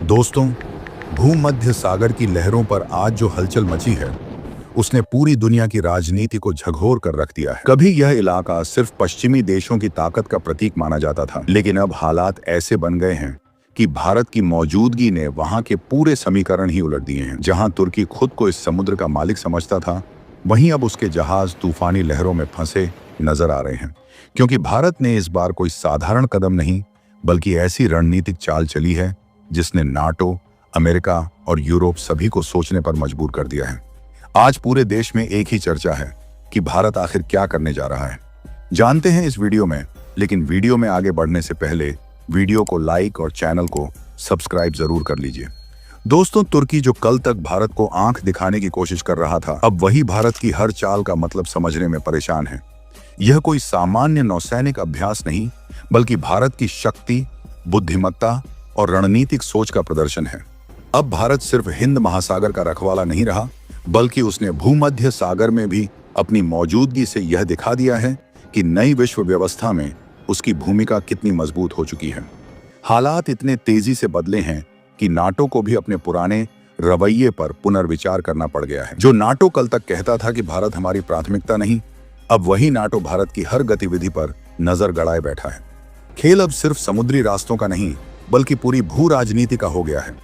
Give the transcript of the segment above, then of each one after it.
दोस्तों, भूमध्य सागर की लहरों पर आज जो हलचल मची है, उसने पूरी दुनिया की राजनीति को झकझोर कर रख दिया है। कभी यह इलाका सिर्फ पश्चिमी देशों की ताकत का प्रतीक माना जाता था, लेकिन अब हालात ऐसे बन गए हैं कि भारत की मौजूदगी ने वहां के पूरे समीकरण ही उलट दिए हैं। जहां तुर्की खुद को इस समुद्र का मालिक समझता था, वहीं अब उसके जहाज तूफानी लहरों में फंसे नजर आ रहे हैं। क्योंकि भारत ने इस बार कोई साधारण कदम नहीं, बल्कि ऐसी रणनीतिक चाल चली है जिसने नाटो, अमेरिका और यूरोप सभी को सोचने पर मजबूर कर दिया है। आज पूरे देश में एक ही चर्चा है कि भारत आखिर क्या करने जा रहा है। जानते हैं इस वीडियो में, लेकिन वीडियो में आगे बढ़ने से पहले वीडियो को लाइक और चैनल को सब्सक्राइब जरूर कर लीजिए। दोस्तों, तुर्की जो कल तक भारत को आंख दिखाने की कोशिश कर रहा था, अब वही भारत की हर चाल का मतलब समझने में परेशान है। यह कोई सामान्य नौसैनिक अभ्यास नहीं, बल्कि भारत की शक्ति, बुद्धिमत्ता और रणनीतिक सोच का प्रदर्शन है। अब भारत सिर्फ हिंद महासागर का रखवाला नहीं रहा, बल्कि उसने भूमध्य सागर में भी अपनी मौजूदगी से यह दिखा दिया है कि नई विश्व व्यवस्था में उसकी भूमिका कितनी मजबूत हो चुकी है। हालात इतने तेजी से बदले हैं कि नाटो को भी अपने पुराने रवैये पर पुनर्विचार करना पड़ गया है। जो नाटो कल तक कहता था कि भारत हमारी प्राथमिकता नहीं, अब वही नाटो भारत की हर गतिविधि पर नजर गड़ाए बैठा है। खेल अब सिर्फ समुद्री रास्तों का नहीं, बल्कि पूरी भू राजनीति का हो गया है।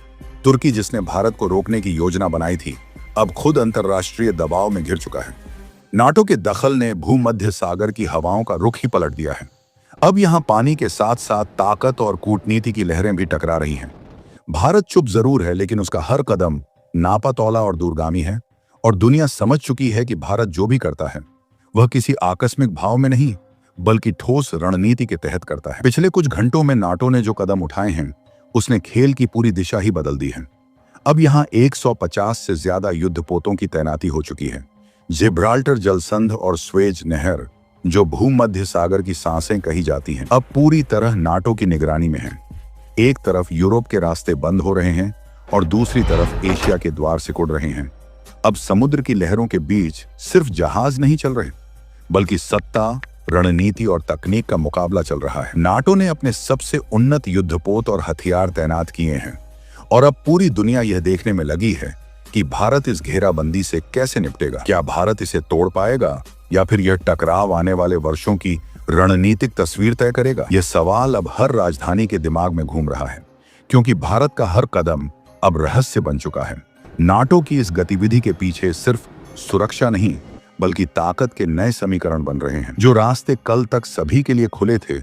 तुर्की, जिसने भारत को रोकने की योजना बनाई थी, अब खुद अंतर्राष्ट्रीय दबाव में घिर चुका है। नाटो के दखल ने भूमध्य सागर की हवाओं का रुख ही पलट दिया है। अब यहां पानी के साथ साथ ताकत और कूटनीति की लहरें भी टकरा रही हैं। भारत चुप जरूर है, लेकिन उसका हर कदम नापातौला और दूरगामी है, और दुनिया समझ चुकी है कि भारत जो भी करता है वह किसी आकस्मिक भाव में नहीं, बल्कि ठोस रणनीति के तहत करता है। पिछले कुछ घंटों में नाटो ने जो कदम उठाए हैं, उसने खेल की पूरी दिशा ही बदल दी है। अब यहां 150 से ज्यादा युद्धपोतों की तैनाती हो चुकी है। जिब्राल्टर जलसंध और स्वेज नहर, जो भूमध्य सागर की सांसें कही जाती हैं, अब पूरी तरह नाटो की निगरानी में है। एक तरफ यूरोप के रास्ते बंद हो रहे हैं और दूसरी तरफ एशिया के द्वार सिकुड़ रहे हैं। अब समुद्र की लहरों के बीच सिर्फ जहाज नहीं चल रहे, बल्कि सत्ता, रणनीति और तकनीक का मुकाबला चल रहा है। नाटो ने अपने सबसे उन्नत युद्धपोत और हथियार तैनात किए हैं, और अब पूरी दुनिया यह देखने में लगी है कि भारत इस घेराबंदी से कैसे निपटेगा। क्या भारत इसे तोड़ पाएगा, या फिर यह टकराव आने वाले वर्षों की रणनीतिक तस्वीर तय करेगा? यह सवाल अब हर राजधानी के दिमाग में घूम रहा है, क्योंकि भारत का हर कदम अब रहस्य बन चुका है। नाटो की इस गतिविधि के पीछे सिर्फ सुरक्षा नहीं, बल्कि ताकत के नए समीकरण बन रहे हैं। जो रास्ते कल तक सभी के लिए खुले थे,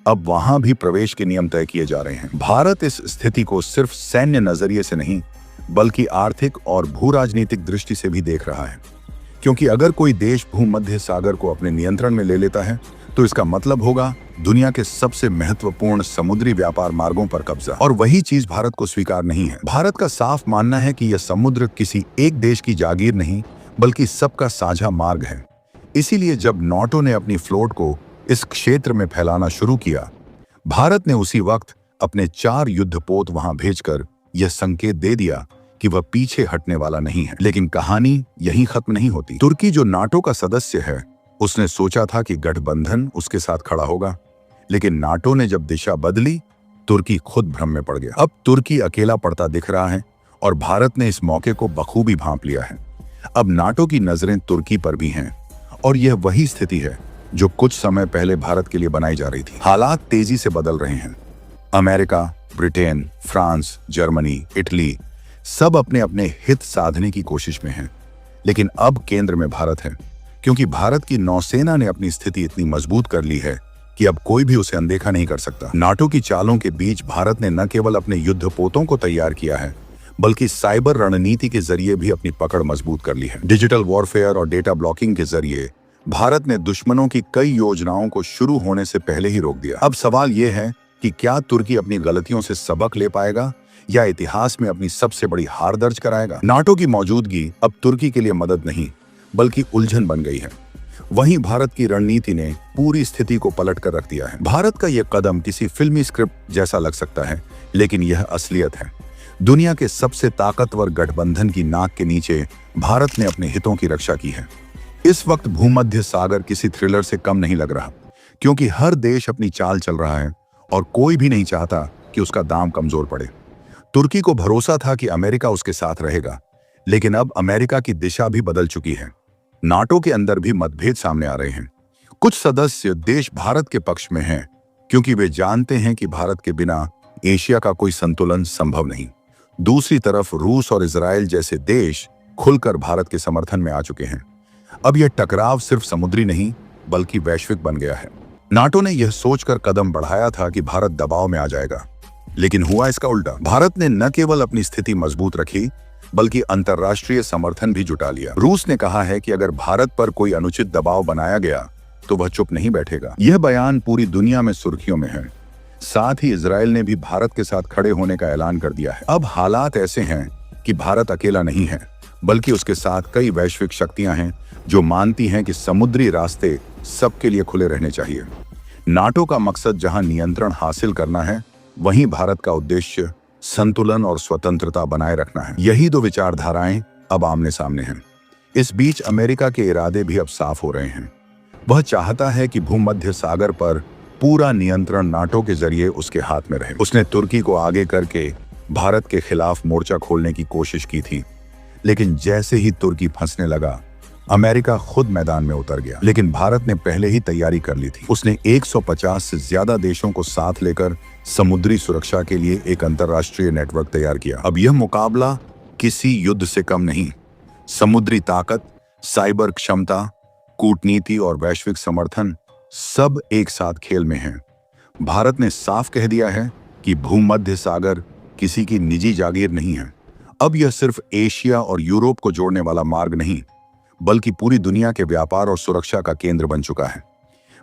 अब वहां भी प्रवेश के नियम तय किए जा रहे हैं। भारत इस स्थिति को सिर्फ सैन्य नजरिए से नहीं, बल्कि आर्थिक और भू राजनीतिक दृष्टि से भी देख रहा है। क्योंकि अगर कोई देश भूमध्य सागर को अपने नियंत्रण में ले लेता है, तो इसका मतलब होगा दुनिया के सबसे महत्वपूर्ण समुद्री व्यापार मार्गों पर कब्जा। और वही चीज भारत को स्वीकार नहीं है। भारत का साफ मानना है कि यह समुद्र किसी एक देश की जागीर नहीं, बल्कि सबका साझा मार्ग है। इसीलिए जब नाटो ने अपनी फ्लोट को इस क्षेत्र में फैलाना शुरू किया, भारत ने उसी वक्त अपने 4 युद्धपोत वहां भेजकर यह संकेत दे दिया कि वह पीछे हटने वाला नहीं है। लेकिन कहानी यहीं खत्म नहीं होती। तुर्की, जो नाटो का सदस्य है, उसने सोचा था कि गठबंधन उसके साथ खड़ा होगा, लेकिन नाटो ने जब दिशा बदली, तुर्की खुद भ्रम में पड़ गया। अब तुर्की अकेला पड़ता दिख रहा है, और भारत ने इस मौके को बखूबी भांप लिया है। अब नाटो की नजरें तुर्की पर भी हैं, और यह वही स्थिति है जो कुछ समय पहले भारत के लिए बनाई जा रही थी। हालात तेजी से बदल रहे हैं। America, Britain, France, Germany, Italy सब अपने अपने हित साधने की कोशिश में हैं। लेकिन अब केंद्र में भारत है, क्योंकि भारत की नौसेना ने अपनी स्थिति इतनी मजबूत कर ली है कि अब कोई भी उसे अनदेखा नहीं कर सकता। नाटो की चालों के बीच भारत ने न केवल अपने युद्धपोतों को तैयार किया है, बल्कि साइबर रणनीति के जरिए भी अपनी पकड़ मजबूत कर ली है। डिजिटल वॉरफेयर और डेटा ब्लॉकिंग के जरिए भारत ने दुश्मनों की कई योजनाओं को शुरू होने से पहले ही रोक दिया। अब सवाल यह है कि क्या तुर्की अपनी गलतियों से सबक ले पाएगा, या इतिहास में अपनी सबसे बड़ी हार दर्ज कराएगा? नाटो की मौजूदगी अब तुर्की के लिए मदद नहीं, बल्कि उलझन बन गई है। वहीं भारत की रणनीति ने पूरी स्थिति को पलट कर रख दिया है। भारत का यह कदम किसी फिल्मी स्क्रिप्ट जैसा लग सकता है, लेकिन यह असलियत है। दुनिया के सबसे ताकतवर गठबंधन की नाक के नीचे भारत ने अपने हितों की रक्षा की है। इस वक्त भूमध्य सागर किसी थ्रिलर से कम नहीं लग रहा, क्योंकि हर देश अपनी चाल चल रहा है और कोई भी नहीं चाहता कि उसका दाम कमजोर पड़े। तुर्की को भरोसा था कि अमेरिका उसके साथ रहेगा, लेकिन अब अमेरिका की दिशा भी बदल चुकी है। नाटो के अंदर भी मतभेद सामने आ रहे हैं। कुछ सदस्य देश भारत के पक्ष में हैं, क्योंकि वे जानते हैं कि भारत के बिना एशिया का कोई संतुलन संभव नहीं। दूसरी तरफ रूस और इजराइल जैसे देश खुलकर भारत के समर्थन में आ चुके हैं। अब यह टकराव सिर्फ समुद्री नहीं बल्कि वैश्विक बन गया है। नाटो ने यह सोचकर कदम बढ़ाया था कि भारत दबाव में आ जाएगा, लेकिन हुआ इसका उल्टा। भारत ने न केवल अपनी स्थिति मजबूत रखी बल्कि अंतर्राष्ट्रीय समर्थन भी जुटा लिया। रूस ने कहा है कि अगर भारत पर कोई अनुचित दबाव बनाया गया तो वह चुप नहीं बैठेगा। यह बयान पूरी दुनिया में सुर्खियों में है। साथ ही इजराइल ने भी भारत के साथ खड़े होने का ऐलान कर दिया है। अब हालात ऐसे हैं कि भारत अकेला नहीं है, बल्कि उसके साथ कई वैश्विक शक्तियां हैं जो मानती हैं कि समुद्री रास्ते सबके लिए खुले रहने चाहिए। नाटो का मकसद जहां नियंत्रण हासिल करना है, वहीं भारत का उद्देश्य संतुलन और स्वतंत्रता बनाए रखना है। यही दो विचारधाराएं अब आमने सामने हैं। इस बीच अमेरिका के इरादे भी अब साफ हो रहे हैं। वह चाहता है कि भूमध्य सागर पर पूरा नियंत्रण नाटो के जरिए उसके हाथ में रहे। उसने तुर्की को आगे करके भारत के खिलाफ मोर्चा खोलने की कोशिश की थी, लेकिन जैसे ही तुर्की फंसने लगा, अमेरिका खुद मैदान में उतर गया। लेकिन भारत ने पहले ही तैयारी कर ली थी। उसने 150 से ज्यादा देशों को साथ लेकर समुद्री सुरक्षा के लिए एक अंतर्राष्ट्रीय नेटवर्क तैयार किया। अब यह मुकाबला किसी युद्ध से कम नहीं। समुद्री ताकत, साइबर क्षमता, कूटनीति और वैश्विक समर्थन सब एक साथ खेल में हैं। भारत ने साफ कह दिया है कि भूमध्य सागर किसी की निजी जागीर नहीं है। अब यह सिर्फ एशिया और यूरोप को जोड़ने वाला मार्ग नहीं, बल्कि पूरी दुनिया के व्यापार और सुरक्षा का केंद्र बन चुका है।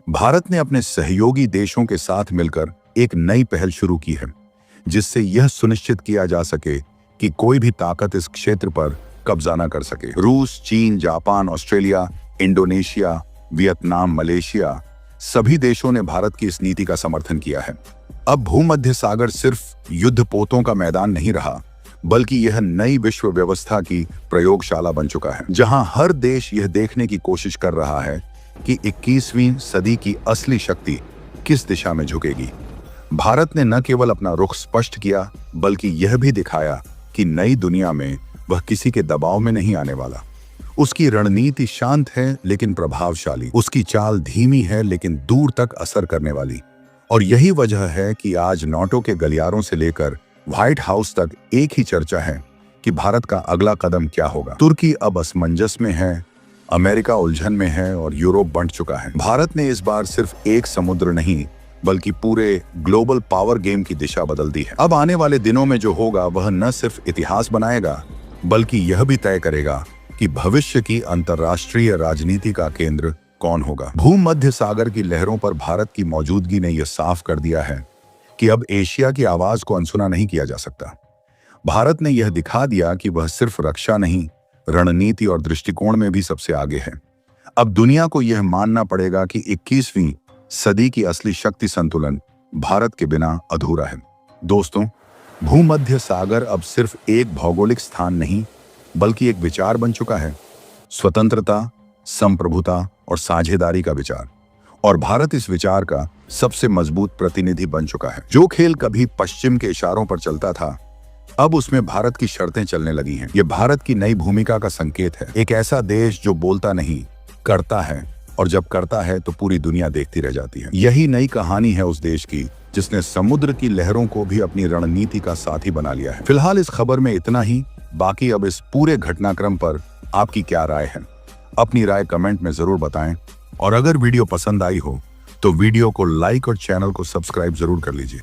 भारत ने अपने सहयोगी देशों के साथ मिलकर एक नई पहल शुरू की है, जिससे यह सुनिश्चित किया जा सके कि कोई भी ताकत इस क्षेत्र पर कब्जा न कर सके। रूस, चीन, Japan, Australia, Indonesia, Vietnam, Malaysia सभी देशों ने भारत की इस नीति का समर्थन किया है। अब भूमध्य सागर सिर्फ युद्धपोतों का मैदान नहीं रहा, बल्कि यह नई विश्व व्यवस्था की प्रयोगशाला बन चुका है, जहां हर देश यह देखने की कोशिश कर रहा है कि 21वीं सदी की असली शक्ति किस दिशा में झुकेगी। भारत ने न केवल अपना रुख स्पष्ट किया, बल्कि यह भी दिखाया कि नई दुनिया में वह किसी के दबाव में नहीं आने वाला। उसकी रणनीति शांत है लेकिन प्रभावशाली, उसकी चाल धीमी है लेकिन दूर तक असर करने वाली। और यही वजह है कि आज नाटो के गलियारों से लेकर व्हाइट हाउस तक एक ही चर्चा है कि भारत का अगला कदम क्या होगा। तुर्की अब असमंजस में है, अमेरिका उलझन में है और यूरोप बंट चुका है। भारत ने इस बार सिर्फ एक समुद्र नहीं बल्कि पूरे ग्लोबल पावर गेम की दिशा बदल दी है। अब आने वाले दिनों में जो होगा वह न सिर्फ इतिहास बनाएगा, बल्कि यह भी तय करेगा कि भविष्य की अंतर्राष्ट्रीय राजनीति का केंद्र कौन होगा। भूमध्य सागर की लहरों पर भारत की मौजूदगी ने यह साफ कर दिया है कि अब एशिया की आवाज को अनसुना नहीं किया जा सकता। भारत ने यह दिखा दिया कि वह सिर्फ रक्षा नहीं, रणनीति और दृष्टिकोण में भी सबसे आगे है। अब दुनिया को यह मानना पड़ेगा कि 21वीं सदी की असली शक्ति संतुलन भारत के बिना अधूरा है। दोस्तों, भूमध्य सागर अब सिर्फ एक भौगोलिक स्थान नहीं, बल्कि एक विचार बन चुका है। स्वतंत्रता, संप्रभुता और साझेदारी का विचार। और भारत इस विचार का सबसे मजबूत प्रतिनिधि बन चुका है। जो खेल कभी पश्चिम के इशारों पर चलता था, अब उसमें भारत की शर्तें चलने लगी हैं। यह भारत की नई भूमिका का संकेत है। एक ऐसा देश जो बोलता नहीं, करता है, और जब करता है तो पूरी दुनिया देखती रह जाती है। यही नई कहानी है उस देश की जिसने समुद्र की लहरों को भी अपनी रणनीति का साथी बना लिया है। फिलहाल इस खबर में इतना ही। बाकी अब इस पूरे घटनाक्रम पर आपकी क्या राय है? अपनी राय कमेंट में जरूर बताएं। और अगर वीडियो पसंद आई हो तो वीडियो को लाइक और चैनल को सब्सक्राइब जरूर कर लीजिए।